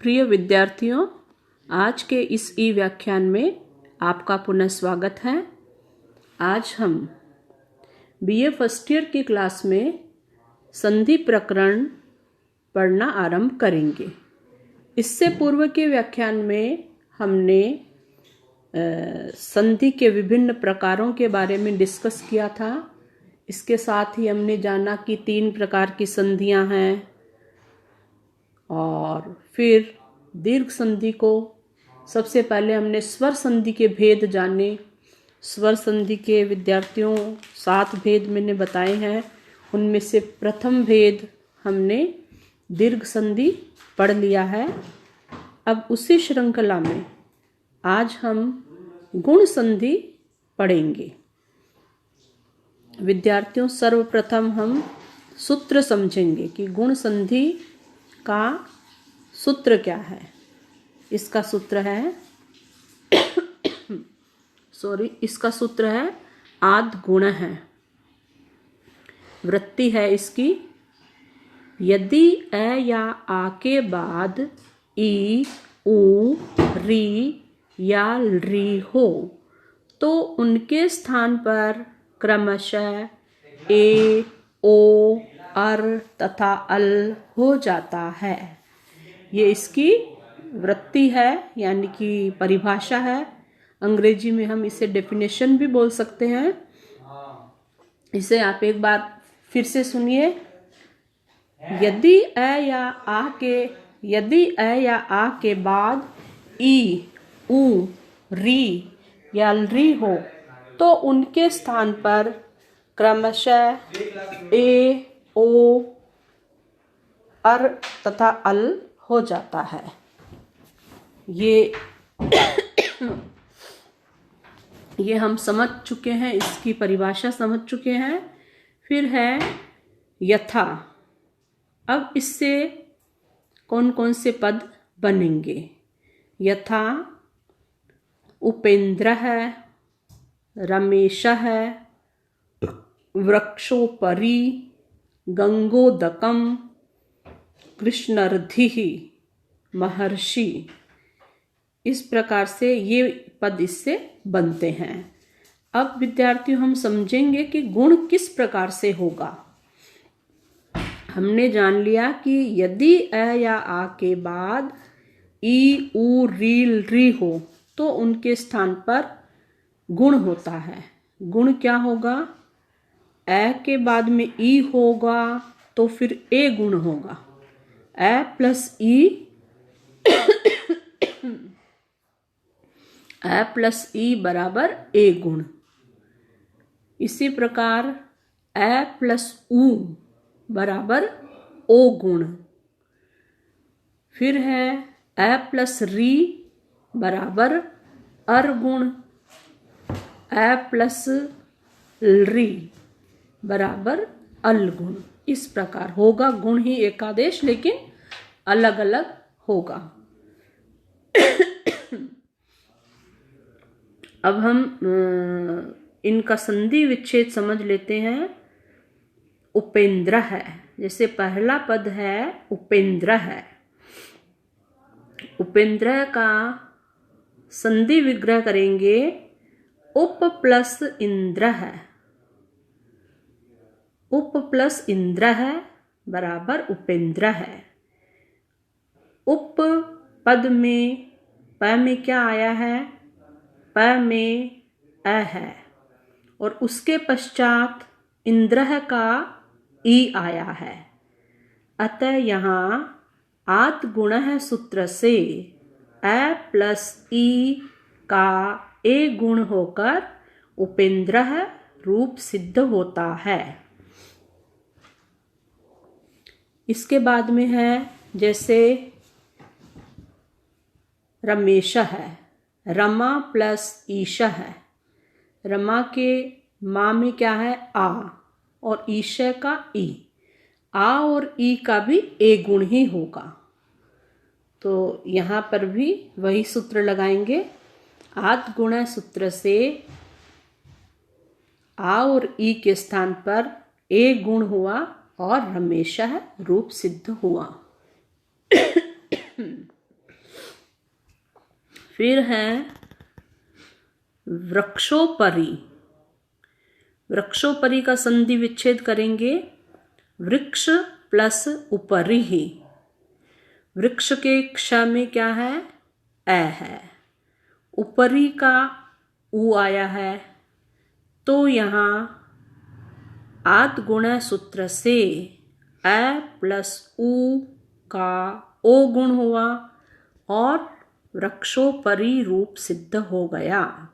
प्रिय विद्यार्थियों, आज के इस ई व्याख्यान में आपका पुनः स्वागत है। आज हम बीए फर्स्ट ईयर की क्लास में संधि प्रकरण पढ़ना आरंभ करेंगे। इससे पूर्व के व्याख्यान में हमने संधि के विभिन्न प्रकारों के बारे में डिस्कस किया था। इसके साथ ही हमने जाना कि 3 प्रकार की संधियां हैं और फिर दीर्घ संधि को सबसे पहले हमने स्वर संधि के भेद जाने। स्वर संधि के विद्यार्थियों 7 भेद मैंने बताए हैं, उनमें से प्रथम भेद हमने दीर्घ संधि पढ़ लिया है। अब उसी श्रृंखला में आज हम गुण संधि पढ़ेंगे। विद्यार्थियों, सर्वप्रथम हम सूत्र समझेंगे कि गुण संधि का सूत्र क्या है। इसका सूत्र है इसका सूत्र है आद गुण है। वृत्ति है इसकी, यदि ए या आ के बाद ई, ऊ, री या री हो तो उनके स्थान पर क्रमशः ए, ओ, अर तथा अल हो जाता है। ये इसकी वृत्ति है, यानी कि परिभाषा है। अंग्रेजी में हम इसे डेफिनेशन भी बोल सकते हैं। इसे आप एक बार फिर से सुनिए। यदि ए या आ के बाद ई, ऊ, री या री हो तो उनके स्थान पर क्रमशः ए, ओ, अर तथा अल हो जाता है। ये हम समझ चुके हैं, इसकी परिभाषा समझ चुके हैं। फिर है यथा। अब इससे कौन कौन से पद बनेंगे? यथा उपेंद्र है, रमेश है, वृक्षोपरि, गंगोदकम, कृष्णर्धि, महर्षि। इस प्रकार से ये पद इससे बनते हैं। अब विद्यार्थियों, हम समझेंगे कि गुण किस प्रकार से होगा। हमने जान लिया कि यदि ए या आ के बाद ई, ऊ, री हो तो उनके स्थान पर गुण होता है। गुण क्या होगा? ए के बाद में ई होगा तो फिर ए गुण होगा। ए प्लस ई बराबर ए गुण। इसी प्रकार ए प्लस ऊ बराबर ओ गुण। फिर है ए प्लस री बराबर अर गुण। ए प्लस री बराबर अल गुण। इस प्रकार होगा। गुण ही एकादेश, लेकिन अलग अलग होगा। अब हम इनका संधि विच्छेद समझ लेते हैं। उपेंद्र है, जैसे पहला पद है उपेंद्र है। उपेंद्र का संधि विग्रह करेंगे उप प्लस इंद्र है। उप प्लस इंद्र है बराबर उपेंद्र है। उप पद में प में क्या आया है? प में अ है और उसके पश्चात इंद्र का ई आया है। अतः यहाँ आत गुण है सूत्र से अ प्लस ई का ए गुण होकर उपेंद्र रूप सिद्ध होता है। इसके बाद में है जैसे रमेश है, रमा प्लस ईश है। रमा के माँ में क्या है? आ, और ईश का ई। आ और ई का भी ए गुण ही होगा। तो यहाँ पर भी वही सूत्र लगाएंगे। आत गुण सूत्र से आ और ई के स्थान पर ए गुण हुआ और हमेशा रूप सिद्ध हुआ। फिर है वृक्षोपरि। वृक्षोपरि का संधि विच्छेद करेंगे, वृक्ष प्लस उपरि ही। वृक्ष के क्ष में क्या है, ए है। उपरि का उ आया है, तो यहाँ आद गुण सूत्र से ए प्लस उ का ओ गुण हुआ और वृक्षोपरि रूप सिद्ध हो गया।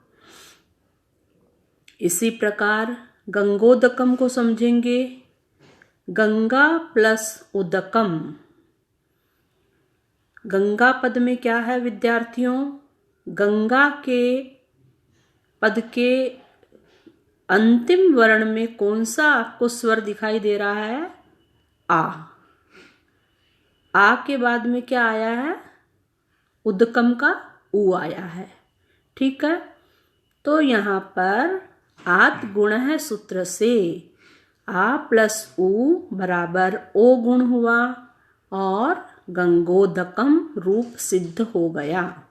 इसी प्रकार गंगोदकम को समझेंगे। गंगा प्लस उदकम। गंगा पद में क्या है विद्यार्थियों, गंगा के पद के अंतिम वर्ण में कौन सा आपको स्वर दिखाई दे रहा है, आ के बाद में क्या आया है, उदकम का उ आया है। ठीक है, तो यहाँ पर आत गुण है सूत्र से आ प्लस उ बराबर ओ गुण हुआ और गंगोदकम रूप सिद्ध हो गया।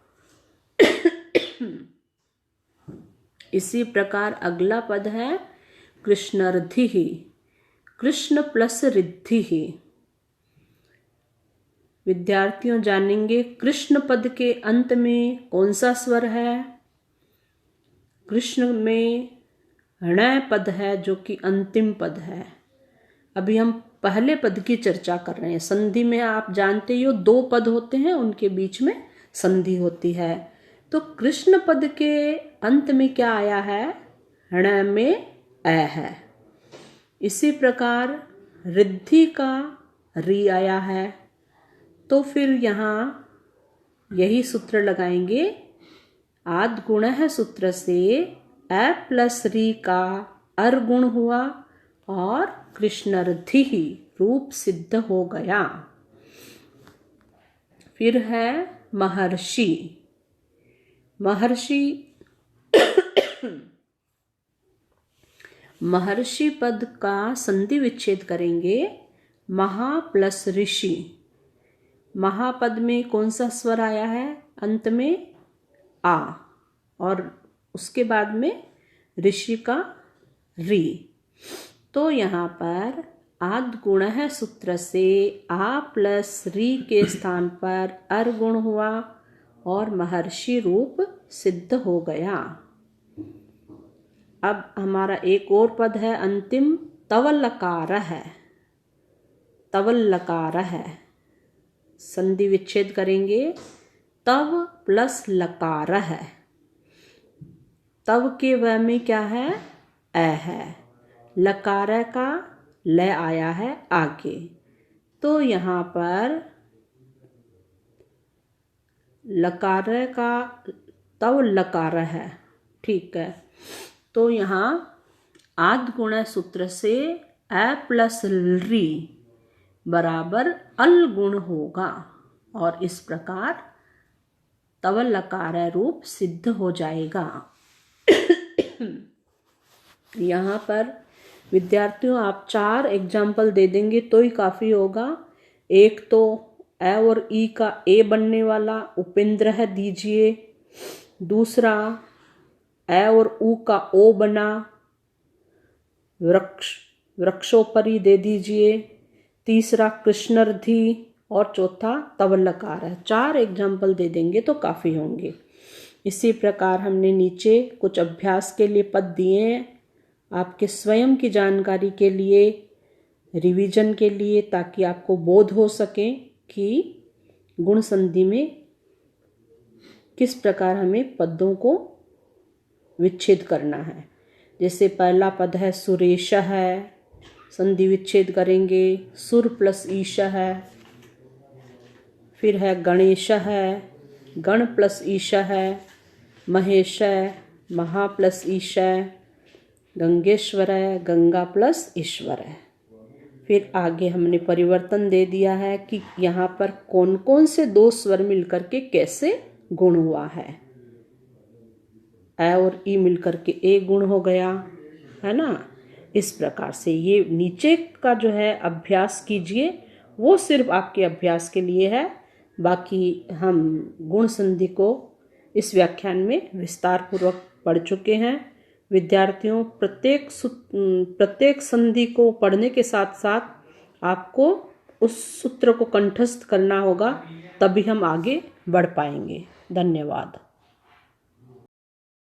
इसी प्रकार अगला पद है कृष्णर्धि। कृष्ण प्लस रिद्धि। विद्यार्थियों जानेंगे कृष्ण पद के अंत में कौन सा स्वर है। कृष्ण में ण पद है जो कि अंतिम पद है। अभी हम पहले पद की चर्चा कर रहे हैं। संधि में आप जानते ही हो 2 पद होते हैं, उनके बीच में संधि होती है। तो कृष्ण पद के अंत में क्या आया है, ण में ए है। इसी प्रकार रिद्धि का री आया है, तो फिर यहाँ यही सूत्र लगाएंगे। आद गुण है सूत्र से ए प्लस री का अर गुण हुआ और कृष्णर्धि रूप सिद्ध हो गया। फिर है महर्षि। महर्षि महर्षि पद का संधि विच्छेद करेंगे, महा प्लस ऋषि। महापद में कौन सा स्वर आया है, अंत में आ और उसके बाद में ऋषि का री। तो यहाँ पर आद गुण है सूत्र से आ प्लस री के स्थान पर अर गुण हुआ और महर्षि रूप सिद्ध हो गया। अब हमारा एक और पद है अंतिम, तवलकार है। तवलकार है, संधि विच्छेद करेंगे, तव प्लस लकार है। तव के व में क्या है, ए है। लकार का ल आया है आगे, तो यहाँ पर लकार का तव लकार है। ठीक है, तो यहाँ आद गुण सूत्र से ए प्लस री बराबर अल गुण होगा और इस प्रकार तव लकार रूप सिद्ध हो जाएगा। यहाँ पर विद्यार्थियों आप 4 एग्जाम्पल दे देंगे तो ही काफ़ी होगा। एक तो ए और ई का ए बनने वाला उपेंद्र है, दीजिए। दूसरा ए और उ का ओ बना, वृक्षोपरि दे दीजिए। तीसरा कृष्णर्धि और चौथा तवलकार है। 4 एग्जाम्पल दे देंगे तो काफ़ी होंगे। इसी प्रकार हमने नीचे कुछ अभ्यास के लिए पद दिए हैं आपके स्वयं की जानकारी के लिए, रिवीजन के लिए, ताकि आपको बोध हो सके कि गुण संधि में किस प्रकार हमें पदों को विच्छेद करना है। जैसे पहला पद है सुरेश है, संधि विच्छेद करेंगे, सुर प्लस ईश है। फिर है गणेश है, गण प्लस ईश है। महेश है, महा प्लस ईश है। गंगेश्वर है, गंगा प्लस ईश्वर है। फिर आगे हमने परिवर्तन दे दिया है कि यहाँ पर कौन कौन से 2 स्वर मिलकर के कैसे गुण हुआ है। ए और ई मिलकर के ए गुण हो गया है ना। इस प्रकार से ये नीचे का जो है अभ्यास कीजिए, वो सिर्फ आपके अभ्यास के लिए है। बाकी हम गुण संधि को इस व्याख्यान में विस्तार पूर्वक पढ़ चुके हैं। विद्यार्थियों, प्रत्येक संधि को पढ़ने के साथ साथ आपको उस सूत्र को कंठस्थ करना होगा, तभी हम आगे बढ़ पाएंगे। धन्यवाद।